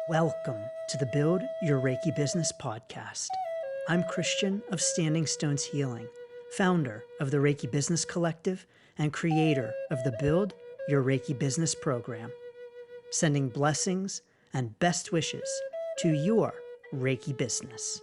Welcome to the Build Your Reiki Business podcast. I'm Christian of Standing Stones Healing, founder of the Reiki Business Collective and creator of the Build Your Reiki Business program, sending blessings and best wishes to your Reiki business.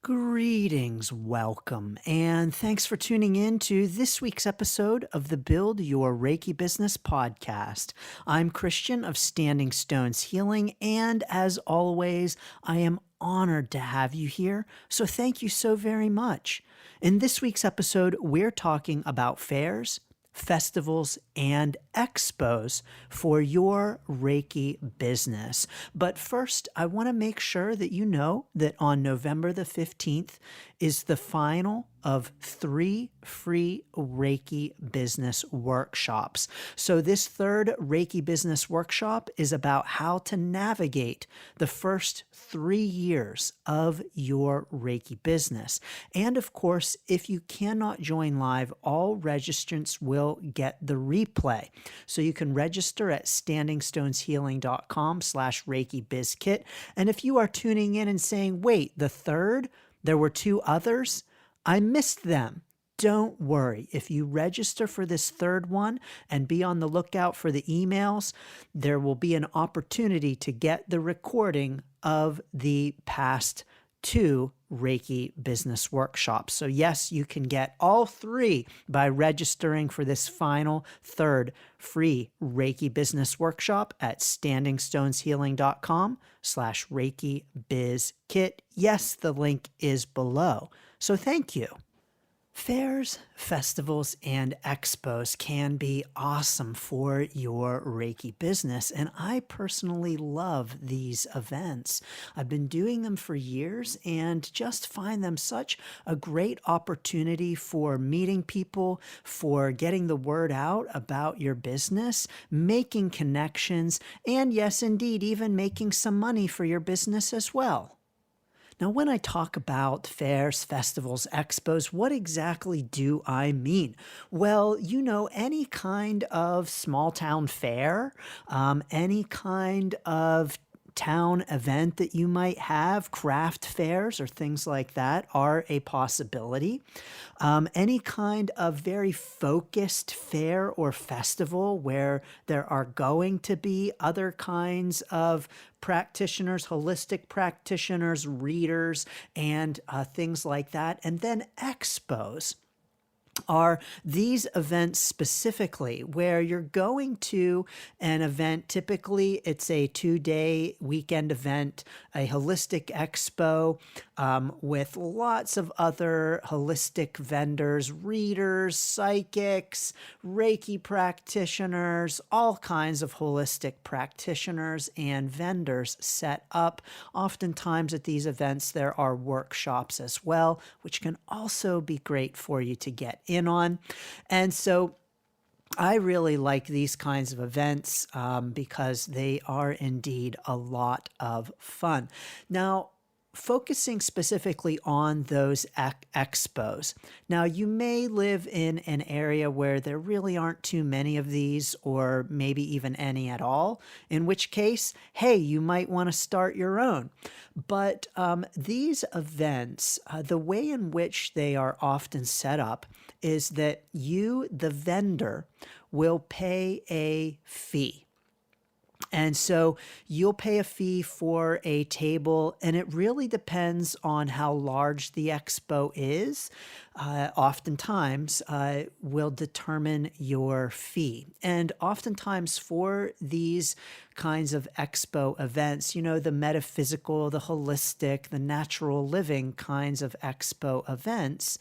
Greetings, welcome, and thanks for tuning in to this week's episode of the Build Your Reiki Business podcast. I'm Christian of Standing Stones Healing, and as always, I am honored to have you here, so thank you so very much. In this week's episode, we're talking about fairs, festivals, and expos for your Reiki business. But first, I want to make sure that you know that on November the 15th is the final of 3 free Reiki business workshops. So this third Reiki business workshop is about how to navigate the first 3 years of your Reiki business. And of course, if you cannot join live, all registrants will get the replay. So you can register at standingstoneshealing.com/Reiki Biz Kit. And if you are tuning in and saying, wait, the third, there were 2 others, I missed them. Don't worry. If you register for this third one and be on the lookout for the emails, there will be an opportunity to get the recording of the past 2 Reiki business workshops. So yes, you can get all 3 by registering for this final third free Reiki business workshop at standingstoneshealing.com/Reiki Biz Kit. Yes, the link is below. So thank you. Fairs, festivals, and expos can be awesome for your Reiki business, and I personally love these events. I've been doing them for years and just find them such a great opportunity for meeting people, for getting the word out about your business, making connections, and yes, indeed, even making some money for your business as well. Now, when I talk about fairs, festivals, expos, what exactly do I mean? Well, any kind of small town fair, any kind of town event that you might have, craft fairs or things like that are a possibility. Any kind of very focused fair or festival where there are going to be other kinds of practitioners, holistic practitioners, readers, and things like that. And then expos are these events specifically where you're going to an event. Typically, it's a 2-day weekend event, a holistic expo with lots of other holistic vendors, readers, psychics, Reiki practitioners, all kinds of holistic practitioners and vendors set up. Oftentimes at these events, there are workshops as well, which can also be great for you to get in on. And so I really like these kinds of events because they are indeed a lot of fun. Now, focusing specifically on those expos. Now, you may live in an area where there really aren't too many of these, or maybe even any at all, in which case, hey, you might want to start your own. But these events, the way in which they are often set up is that you, the vendor, will pay a fee. And so you'll pay a fee for a table, and it really depends on how large the expo is. Oftentimes will determine your fee. And oftentimes for these kinds of expo events, the metaphysical, the holistic, the natural living kinds of expo events,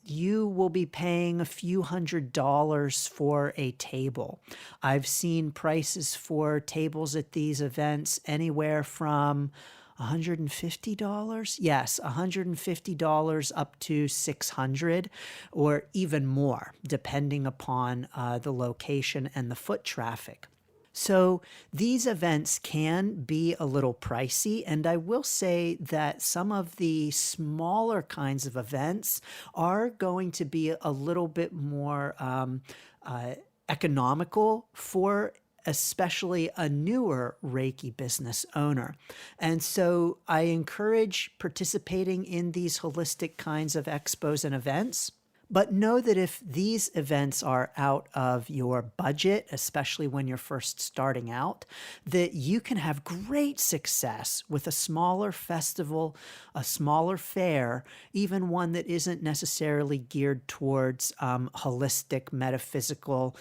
you will be paying a few $100s for a table. I've seen prices for tables at these events anywhere from $150? Yes, $150 up to $600 or even more, depending upon the location and the foot traffic. So these events can be a little pricey, and I will say that some of the smaller kinds of events are going to be a little bit more uh, economical for especially a newer Reiki business owner. And so I encourage participating in these holistic kinds of expos and events. But know that if these events are out of your budget, especially when you're first starting out, that you can have great success with a smaller festival, a smaller fair, even one that isn't necessarily geared towards holistic, metaphysical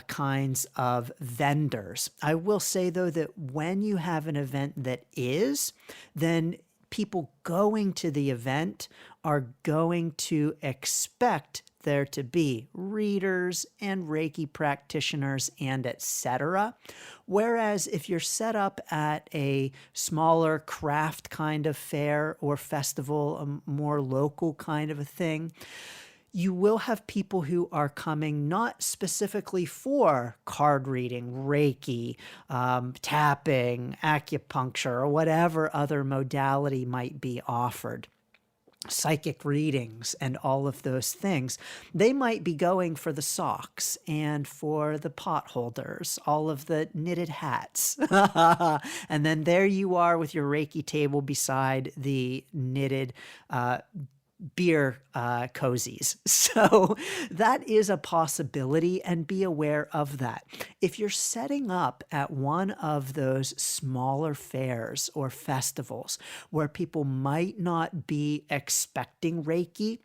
kinds of vendors. I will say, though, that when you have an event that is, then people going to the event are going to expect there to be readers and Reiki practitioners and etc. Whereas if you're set up at a smaller craft kind of fair or festival, a more local kind of a thing, you will have people who are coming not specifically for card reading, Reiki, tapping, acupuncture, or whatever other modality might be offered. Psychic readings and all of those things. They might be going for the socks and for the pot holders, all of the knitted hats. And then there you are with your Reiki table beside the knitted beer cozies. So that is a possibility, and be aware of that. If you're setting up at one of those smaller fairs or festivals where people might not be expecting Reiki,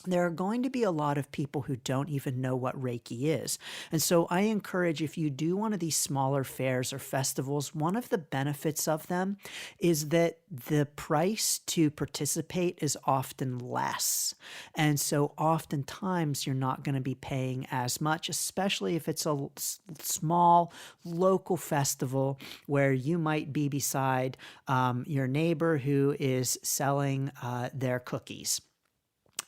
there are going to be a lot of people who don't even know what Reiki is. And so I encourage, if you do one of these smaller fairs or festivals, one of the benefits of them is that the price to participate is often less. And so oftentimes you're not going to be paying as much, especially if it's a small local festival where you might be beside your neighbor who is selling their cookies.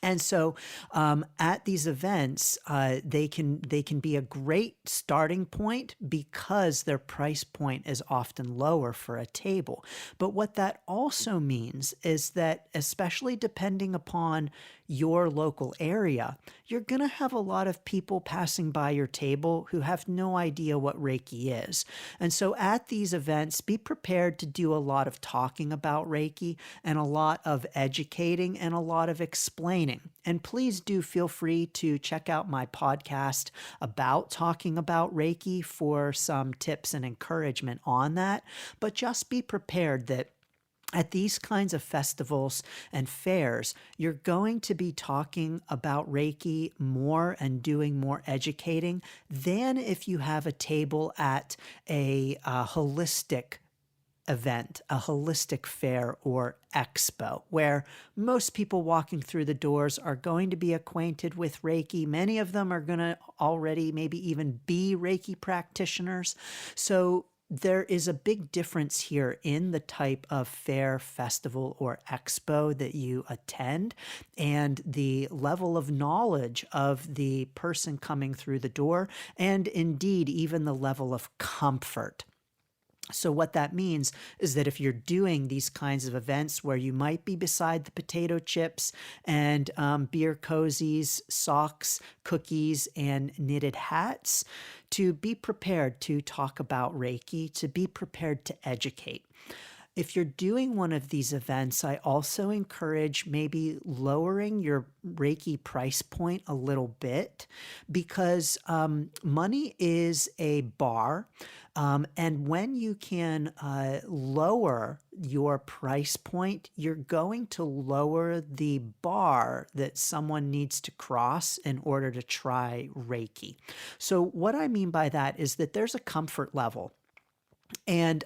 And so at these events, they can be a great starting point because their price point is often lower for a table. But what that also means is that, especially depending upon your local area, you're going to have a lot of people passing by your table who have no idea what Reiki is. And so at these events, be prepared to do a lot of talking about Reiki and a lot of educating and a lot of explaining. And please do feel free to check out my podcast about talking about Reiki for some tips and encouragement on that. But just be prepared that at these kinds of festivals and fairs, you're going to be talking about Reiki more and doing more educating than if you have a table at a holistic event, a holistic fair or expo, where most people walking through the doors are going to be acquainted with Reiki. Many of them are going to already maybe even be Reiki practitioners. So there is a big difference here in the type of fair, festival, or expo that you attend and the level of knowledge of the person coming through the door, and indeed even the level of comfort. So what that means is that if you're doing these kinds of events where you might be beside the potato chips and beer cozies, socks, cookies, and knitted hats, to be prepared to talk about Reiki, to be prepared to educate. If you're doing one of these events, I also encourage maybe lowering your Reiki price point a little bit, because money is a bar. And when you can lower your price point, you're going to lower the bar that someone needs to cross in order to try Reiki. So what I mean by that is that there's a comfort level. And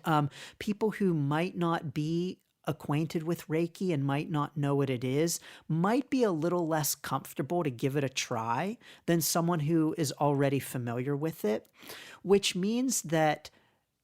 people who might not be acquainted with Reiki and might not know what it is might be a little less comfortable to give it a try than someone who is already familiar with it, which means that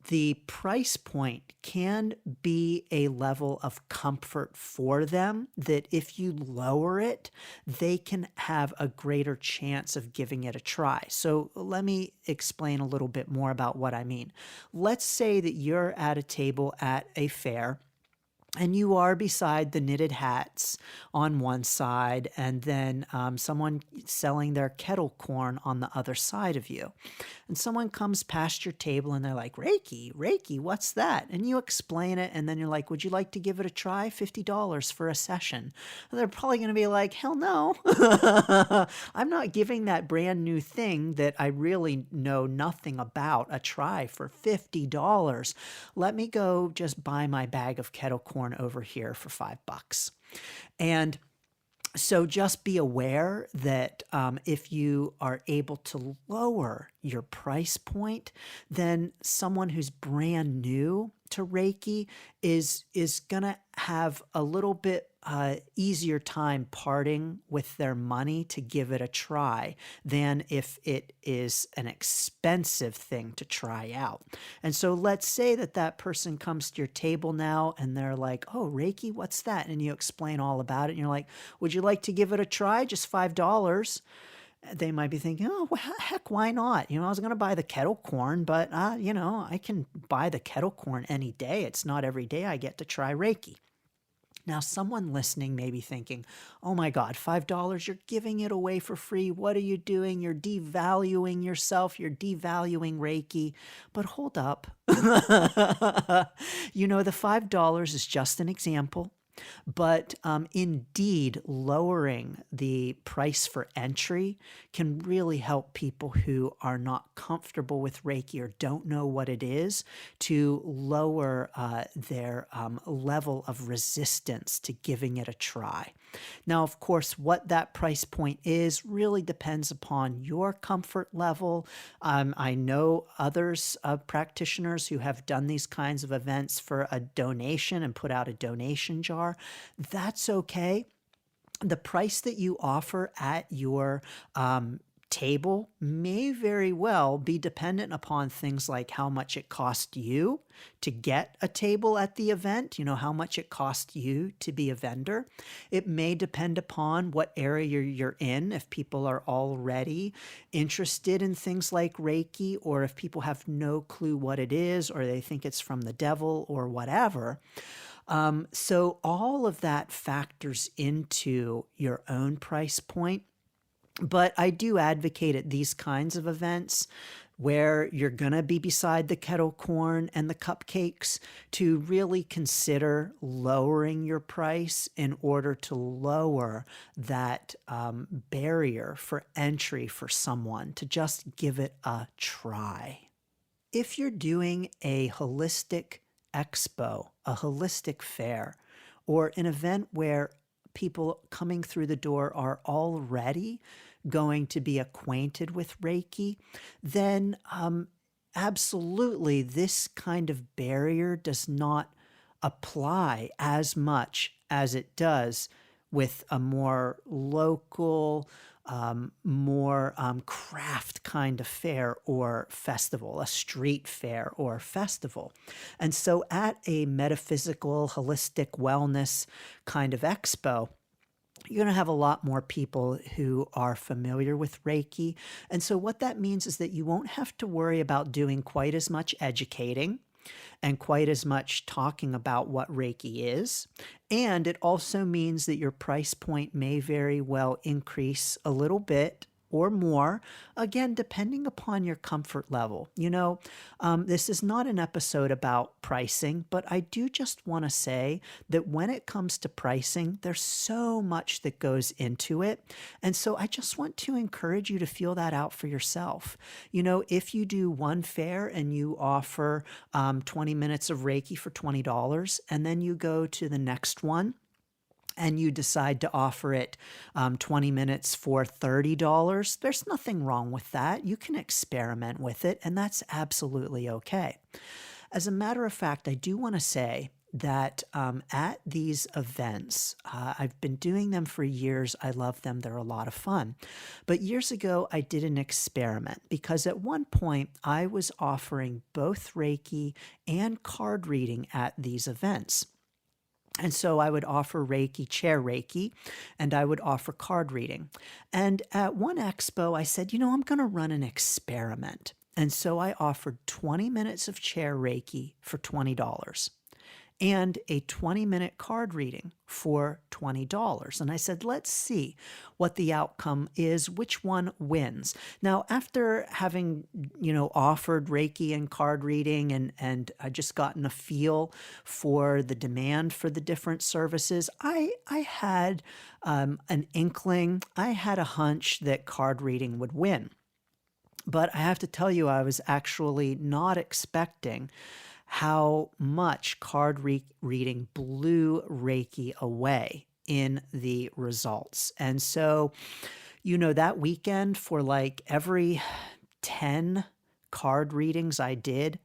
the price point can be a level of comfort for them that if you lower it, they can have a greater chance of giving it a try. So let me explain a little bit more about what I mean. Let's say that you're at a table at a fair and you are beside the knitted hats on one side, and then someone selling their kettle corn on the other side of you. And someone comes past your table and they're like, Reiki, what's that? And you explain it, and then you're like, would you like to give it a try? $50 for a session. And they're probably going to be like, hell no. I'm not giving that brand new thing that I really know nothing about a try for $50. Let me go just buy my bag of kettle corn over here for $5. And so just be aware that if you are able to lower your price point, then someone who's brand new to Reiki is going to have a little bit easier time parting with their money to give it a try than if it is an expensive thing to try out. And so let's say that that person comes to your table now and they're like, oh, Reiki, what's that? And you explain all about it. And you're like, would you like to give it a try? Just $5. They might be thinking, oh, well, heck, why not? I was going to buy the kettle corn, but, I can buy the kettle corn any day. It's not every day I get to try Reiki. Now, someone listening may be thinking, oh my God, $5, you're giving it away for free. What are you doing? You're devaluing yourself. You're devaluing Reiki. But hold up. The $5 is just an example. But indeed, lowering the price for entry can really help people who are not comfortable with Reiki or don't know what it is to lower their level of resistance to giving it a try. Now, of course, what that price point is really depends upon your comfort level. I know others, practitioners who have done these kinds of events for a donation and put out a donation jar. That's okay. The price that you offer at your table may very well be dependent upon things like how much it cost you to get a table at the event, how much it cost you to be a vendor. It may depend upon what area you're in, if people are already interested in things like Reiki, or if people have no clue what it is, or they think it's from the devil or whatever. So all of that factors into your own price point. But I do advocate at these kinds of events where you're going to be beside the kettle corn and the cupcakes to really consider lowering your price in order to lower that barrier for entry for someone to just give it a try. If you're doing a holistic expo, a holistic fair, or an event where people coming through the door are already going to be acquainted with Reiki, then absolutely this kind of barrier does not apply as much as it does with a more local, more craft kind of fair or festival, a street fair or festival. And so at a metaphysical, holistic wellness kind of expo, you're going to have a lot more people who are familiar with Reiki. And so what that means is that you won't have to worry about doing quite as much educating and quite as much talking about what Reiki is. And it also means that your price point may very well increase a little bit or more, again, depending upon your comfort level. This is not an episode about pricing, but I do just want to say that when it comes to pricing, there's so much that goes into it. And so I just want to encourage you to feel that out for yourself. If you do one fair and you offer 20 minutes of Reiki for $20, and then you go to the next one, and you decide to offer it 20 minutes for $30, there's nothing wrong with that. You can experiment with it, and that's absolutely okay. As a matter of fact, I do want to say that at these events, I've been doing them for years. I love them. They're a lot of fun. But years ago, I did an experiment because at one point I was offering both Reiki and card reading at these events. And so I would offer Reiki, chair Reiki, and I would offer card reading. And at one expo, I said, I'm going to run an experiment. And so I offered 20 minutes of chair Reiki for $20 and a 20-minute card reading for $20. And I said, let's see what the outcome is, which one wins. Now, after having, offered Reiki and card reading and I just gotten a feel for the demand for the different services, I had an inkling, I had a hunch that card reading would win. But I have to tell you, I was actually not expecting how much card reading blew Reiki away in the results. And so, that weekend, for like every 10 card readings I did,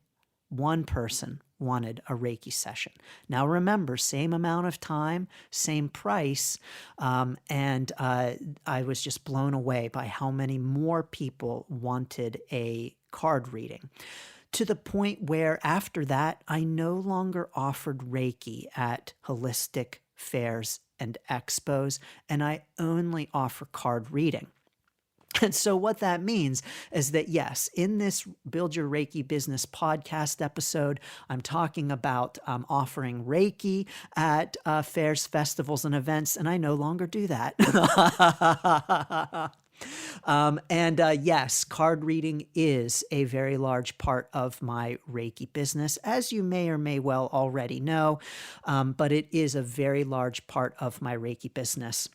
one person wanted a Reiki session. Now remember, same amount of time, same price, and I was just blown away by how many more people wanted a card reading. To the point where after that, I no longer offered Reiki at holistic fairs and expos, and I only offer card reading. And so what that means is that, yes, in this Build Your Reiki Business podcast episode, I'm talking about offering Reiki at fairs, festivals, and events, and I no longer do that. Yes, card reading is a very large part of my Reiki business, as you may or may well already know, but it is a very large part of my Reiki business.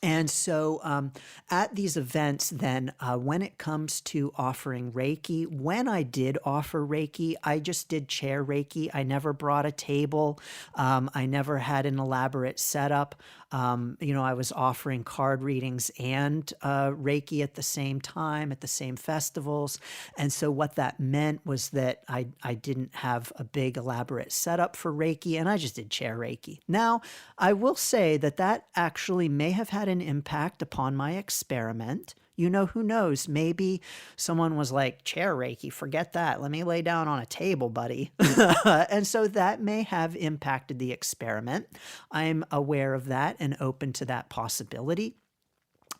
And so at these events, then, when it comes to offering Reiki, when I did offer Reiki, I just did chair Reiki. I never brought a table. I never had an elaborate setup. I was offering card readings and Reiki at the same time, at the same festivals. And so what that meant was that I didn't have a big elaborate setup for Reiki, and I just did chair Reiki. Now, I will say that actually may have had an impact upon my experiment. Who knows? Maybe someone was like, chair Reiki, forget that. Let me lay down on a table, buddy. And so that may have impacted the experiment. I'm aware of that and open to that possibility.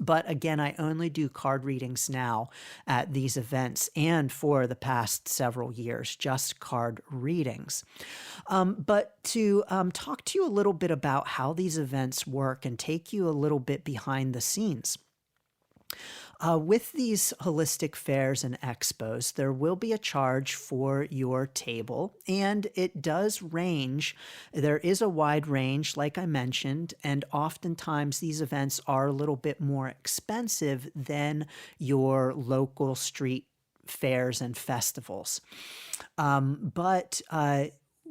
But again, I only do card readings now at these events and for the past several years, just card readings. But to talk to you a little bit about how these events work and take you a little bit behind the scenes. With these holistic fairs and expos, there will be a charge for your table, and it does range. There is a wide range, like I mentioned, and oftentimes these events are a little bit more expensive than your local street fairs and festivals.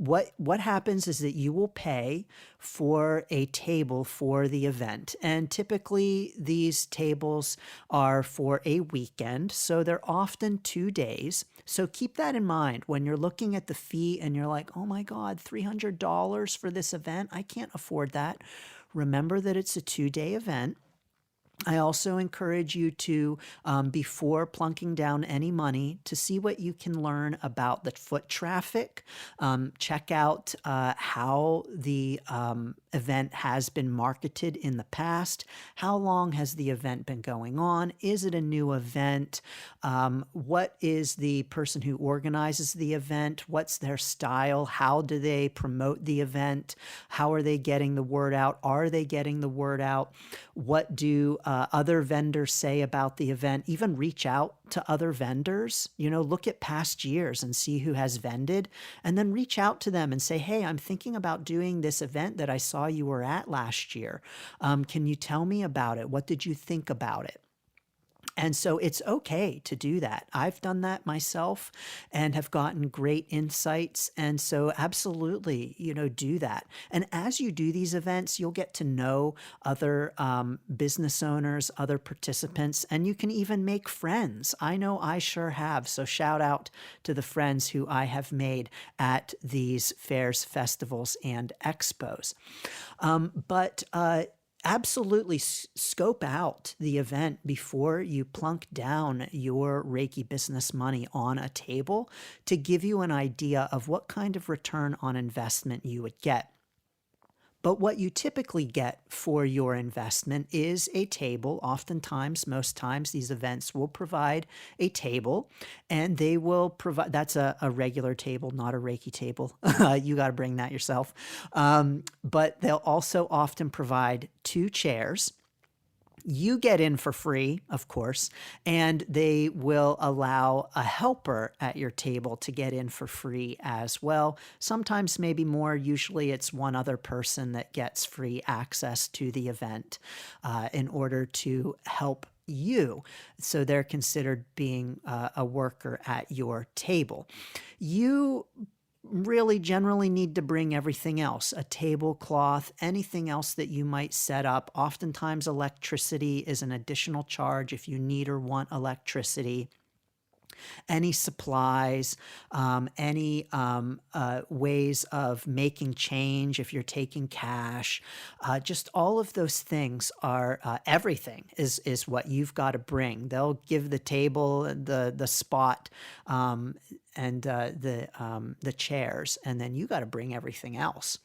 What happens is that you will pay for a table for the event. And typically these tables are for a weekend, so they're often 2 days. So keep that in mind when you're looking at the fee and you're like, oh my God, $300 for this event? I can't afford that. Remember that it's a 2-day event. I also encourage you to, before plunking down any money, to see what you can learn about the foot traffic. Check out how the event has been marketed in the past. How long has the event been going on? Is it a new event? What is the person who organizes the event? What's their style? How do they promote the event? How are they getting the word out? Are they getting the word out? What do other vendors say about the event? Even reach out to other vendors, look at past years and see who has vended, and then reach out to them and say, hey, I'm thinking about doing this event that I saw you were at last year. Can you tell me about it? What did you think about it? And so it's okay to do that. I've done that myself and have gotten great insights. And so absolutely, do that. And as you do these events, you'll get to know other business owners, other participants, and you can even make friends. I know I sure have. So shout out to the friends who I have made at these fairs, festivals, and expos. But absolutely scope out the event before you plunk down your Reiki business money on a table to give you an idea of what kind of return on investment you would get. But what you typically get for your investment is a table. Oftentimes, most times, these events will provide a table, and they will provide, that's a regular table, not a Reiki table. You got to bring that yourself. But they'll also often provide 2 chairs. You get in for free, of course, and they will allow a helper at your table to get in for free as well. Sometimes maybe more. Usually it's one other person that gets free access to the event in order to help you. So they're considered being a worker at your table. You really generally need to bring everything else, a tablecloth, anything else that you might set up. Oftentimes electricity is an additional charge if you need or want electricity. Any supplies, any ways of making change if you're taking cash, just all of those things are everything is what you've got to bring. They'll give the table, the spot, and the chairs, and then you got to bring everything else.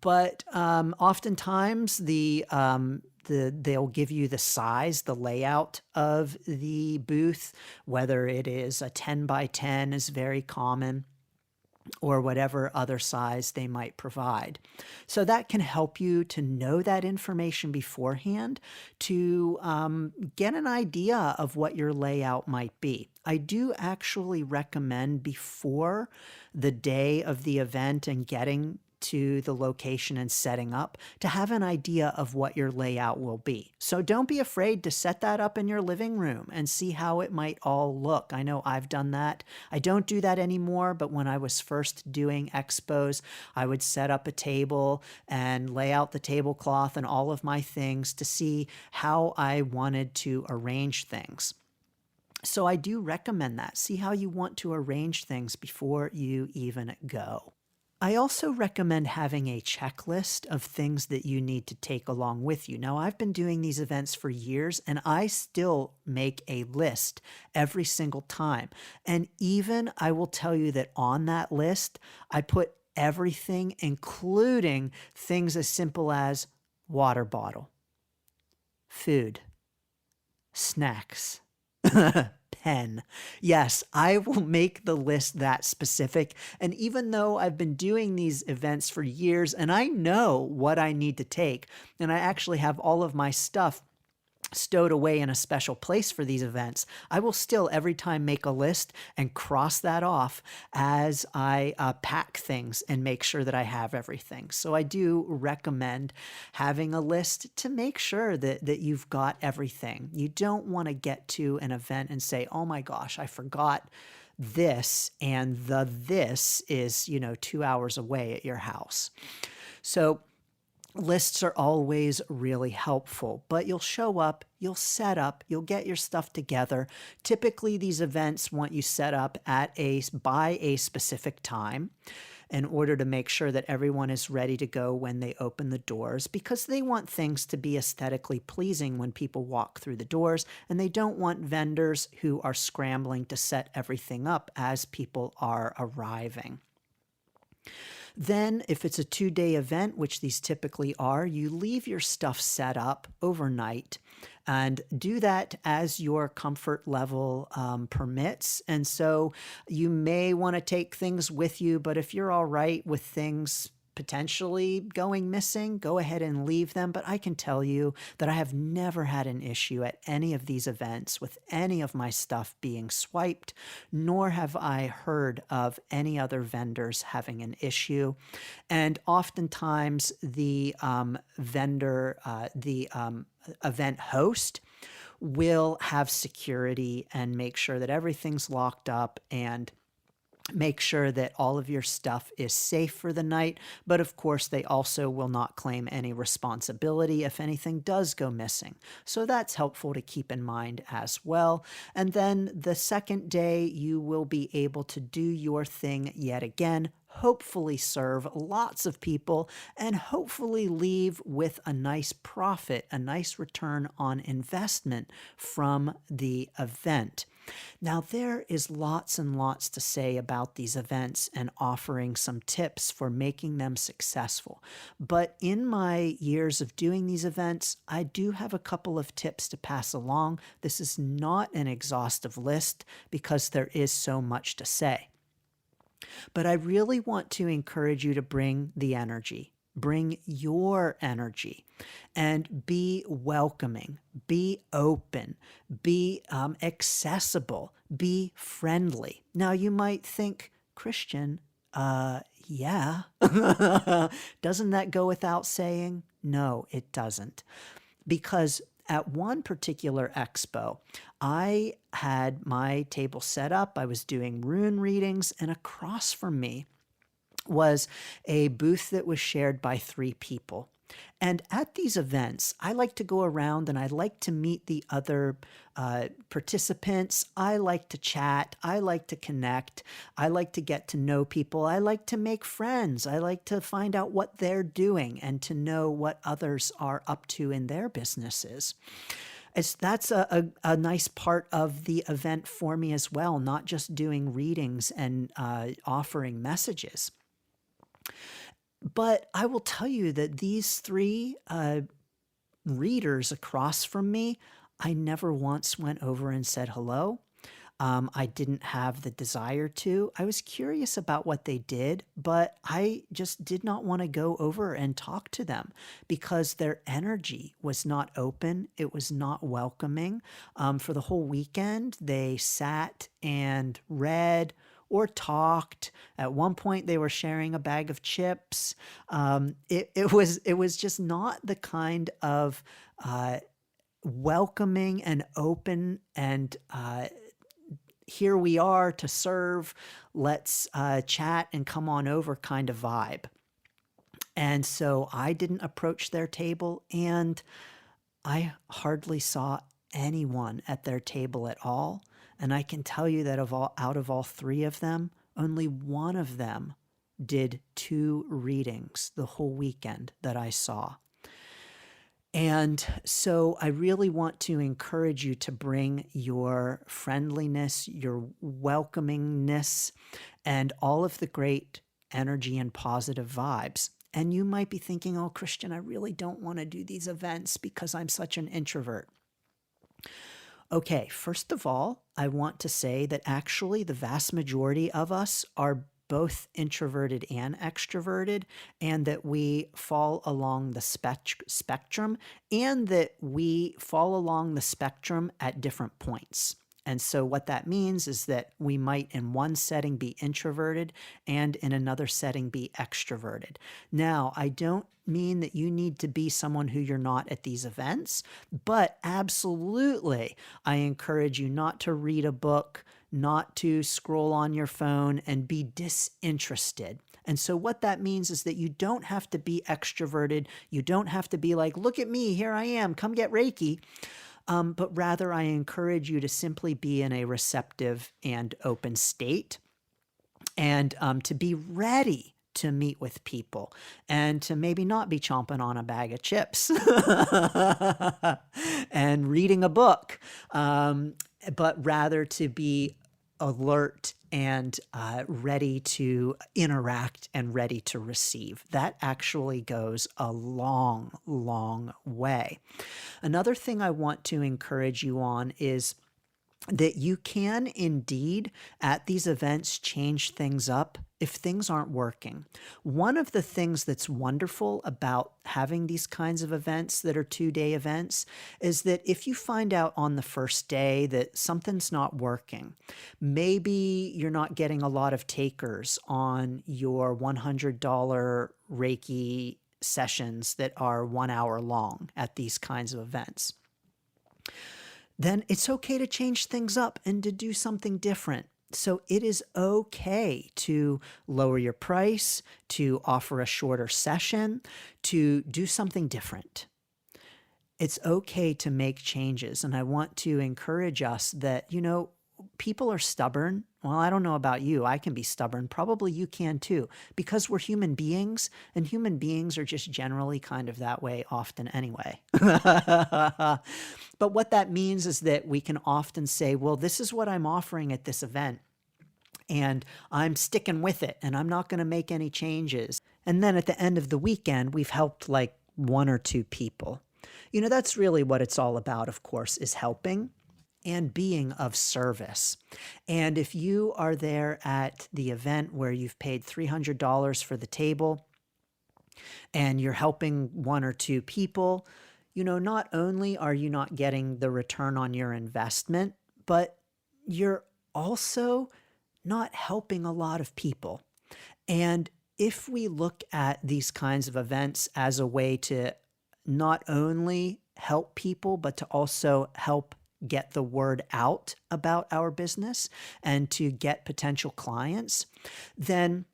But oftentimes they'll give you the size, the layout of the booth, whether it is a 10 by 10 is very common, or whatever other size they might provide. So that can help you to know that information beforehand to get an idea of what your layout might be. I do actually recommend before the day of the event and getting to the location and setting up to have an idea of what your layout will be. So don't be afraid to set that up in your living room and see how it might all look. I know I've done that. I don't do that anymore, but when I was first doing expos, I would set up a table and lay out the tablecloth and all of my things to see how I wanted to arrange things. So I do recommend that. See how you want to arrange things before you even go. I also recommend having a checklist of things that you need to take along with you. Now, I've been doing these events for years, and I still make a list every single time. And even I will tell you that on that list, I put everything, including things as simple as water bottle, food, snacks, pen. Yes, I will make the list that specific. And even though I've been doing these events for years and I know what I need to take, and I actually have all of my stuff stowed away in a special place for these events, I will still every time make a list and cross that off as I pack things and make sure that I have everything. So I do recommend having a list to make sure that you've got everything. You don't want to get to an event and say, oh my gosh, I forgot this, and this is 2 hours away at your house. So lists are always really helpful, but you'll show up, you'll set up, you'll get your stuff together. Typically, these events want you set up by a specific time in order to make sure that everyone is ready to go when they open the doors, because they want things to be aesthetically pleasing when people walk through the doors, and they don't want vendors who are scrambling to set everything up as people are arriving. Then, if it's a 2-day event, which these typically are, you leave your stuff set up overnight and do that as your comfort level permits. And so you may want to take things with you, but if you're all right with things potentially going missing, go ahead and leave them. But I can tell you that I have never had an issue at any of these events with any of my stuff being swiped, nor have I heard of any other vendors having an issue. And oftentimes the event host will have security and make sure that everything's locked up and make sure that all of your stuff is safe for the night. But of course, they also will not claim any responsibility if anything does go missing. So that's helpful to keep in mind as well. And then the second day, you will be able to do your thing yet again, hopefully serve lots of people, and hopefully leave with a nice profit, a nice return on investment from the event. Now, there is lots and lots to say about these events and offering some tips for making them successful. But in my years of doing these events, I do have a couple of tips to pass along. This is not an exhaustive list because there is so much to say. But I really want to encourage you to bring the energy. Bring your energy and be welcoming, be open, be accessible, be friendly. Now, you might think, Christian, yeah. Doesn't that go without saying? No, it doesn't. Because at one particular expo, I had my table set up, I was doing rune readings, and across from me was a booth that was shared by 3 people. And at these events, I like to go around and I like to meet the other participants. I like to chat. I like to connect. I like to get to know people. I like to make friends. I like to find out what they're doing and to know what others are up to in their businesses. That's a nice part of the event for me as well, not just doing readings and offering messages. But I will tell you that these 3 readers across from me, I never once went over and said hello. I didn't have the desire to. I was curious about what they did, but I just did not want to go over and talk to them because their energy was not open. It was not welcoming. For the whole weekend, they sat and read or talked. At one point, they were sharing a bag of chips. It was just not the kind of welcoming and open and here we are to serve, let's chat and come on over kind of vibe. And so I didn't approach their table, and I hardly saw anyone at their table at all. And I can tell you that out of all 3 of them, only one of them did 2 readings the whole weekend that I saw. And so I really want to encourage you to bring your friendliness, your welcomingness, and all of the great energy and positive vibes. And you might be thinking, oh, Christian, I really don't want to do these events because I'm such an introvert. Okay, first of all, I want to say that actually the vast majority of us are both introverted and extroverted, and that we fall along the spectrum, and that we fall along the spectrum at different points. And so what that means is that we might in one setting be introverted and in another setting be extroverted. Now, I don't mean that you need to be someone who you're not at these events, but absolutely, I encourage you not to read a book, not to scroll on your phone and be disinterested. And so what that means is that you don't have to be extroverted. You don't have to be like, look at me, here I am, come get Reiki. But rather, I encourage you to simply be in a receptive and open state and to be ready to meet with people and to maybe not be chomping on a bag of chips and reading a book, but rather to be alert and ready to interact and ready to receive. That actually goes a long, long way. Another thing I want to encourage you on is that you can indeed at these events change things up if things aren't working. One of the things that's wonderful about having these kinds of events that are 2-day events is that if you find out on the first day that something's not working, maybe you're not getting a lot of takers on your $100 Reiki sessions that are 1 hour long at these kinds of events. then it's okay to change things up and to do something different. So it is okay to lower your price, to offer a shorter session, to do something different. It's okay to make changes. And I want to encourage us that, people are stubborn. Well, I don't know about you. I can be stubborn. Probably you can too, because we're human beings, and human beings are just generally kind of that way often anyway. But what that means is that we can often say, well, this is what I'm offering at this event, and I'm sticking with it, and I'm not going to make any changes. And then at the end of the weekend, we've helped like one or two people. That's really what it's all about, of course, is helping and being of service. And if you are there at the event where you've paid $300 for the table and you're helping one or two people, not only are you not getting the return on your investment, but you're also not helping a lot of people. And if we look at these kinds of events as a way to not only help people, but to also help get the word out about our business and to get potential clients, then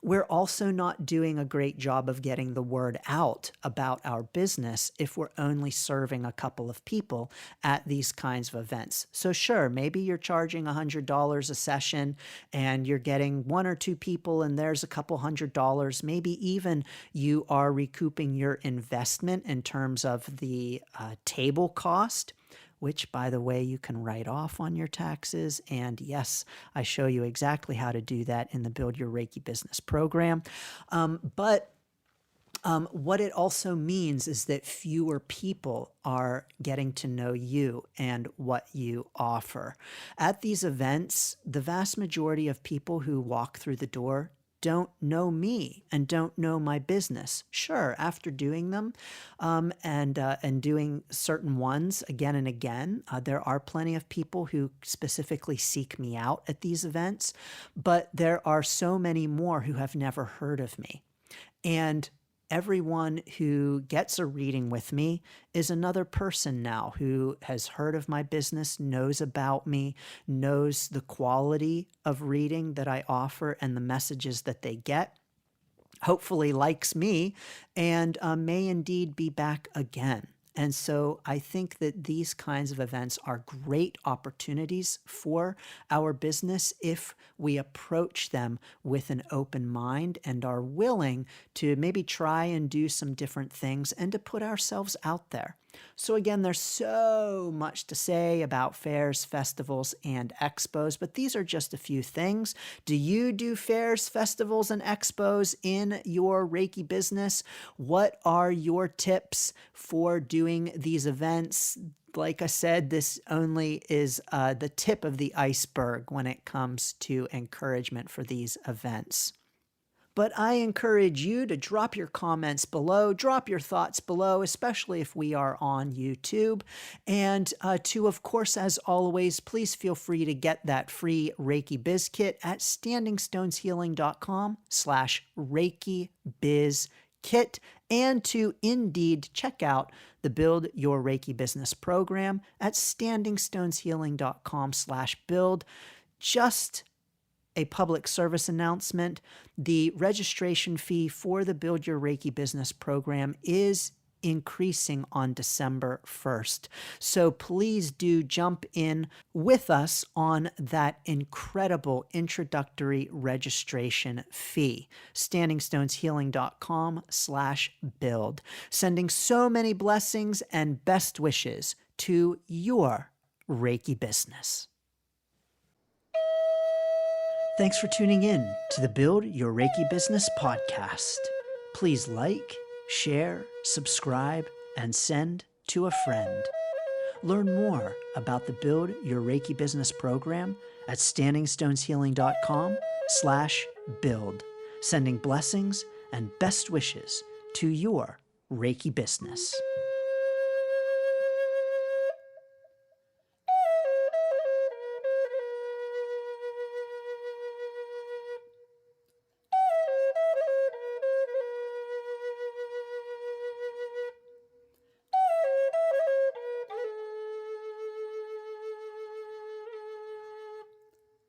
we're also not doing a great job of getting the word out about our business if we're only serving a couple of people at these kinds of events. So sure, maybe you're charging $100 a session and you're getting one or two people and there's a couple $100. Maybe even you are recouping your investment in terms of the table cost, which, by the way, you can write off on your taxes. And yes, I show you exactly how to do that in the Build Your Reiki Business program. But what it also means is that fewer people are getting to know you and what you offer. At these events, the vast majority of people who walk through the door don't know me and don't know my business. Sure, after doing them and doing certain ones again and again, there are plenty of people who specifically seek me out at these events, but there are so many more who have never heard of me. And everyone who gets a reading with me is another person now who has heard of my business, knows about me, knows the quality of reading that I offer and the messages that they get, hopefully likes me, and may indeed be back again. And so I think that these kinds of events are great opportunities for our business if we approach them with an open mind and are willing to maybe try and do some different things and to put ourselves out there. So again, there's so much to say about fairs, festivals, and expos, but these are just a few things. Do you do fairs, festivals, and expos in your Reiki business? What are your tips for doing these events? Like I said, this only is the tip of the iceberg when it comes to encouragement for these events. But I encourage you to drop your comments below, drop your thoughts below, especially if we are on YouTube. And to, of course, as always, please feel free to get that free Reiki Biz Kit at standingstoneshealing.com/Reiki Biz Kit, and to indeed check out the Build Your Reiki Business program at standingstoneshealing.com/build. Just a public service announcement. The registration fee for the Build Your Reiki Business program is increasing on December 1st. So please do jump in with us on that incredible introductory registration fee. standingstoneshealing.com/build. Sending so many blessings and best wishes to your Reiki business. Thanks for tuning in to the Build Your Reiki Business podcast. Please like, share, subscribe, and send to a friend. Learn more about the Build Your Reiki Business program at standingstoneshealing.com/build. Sending blessings and best wishes to your Reiki business.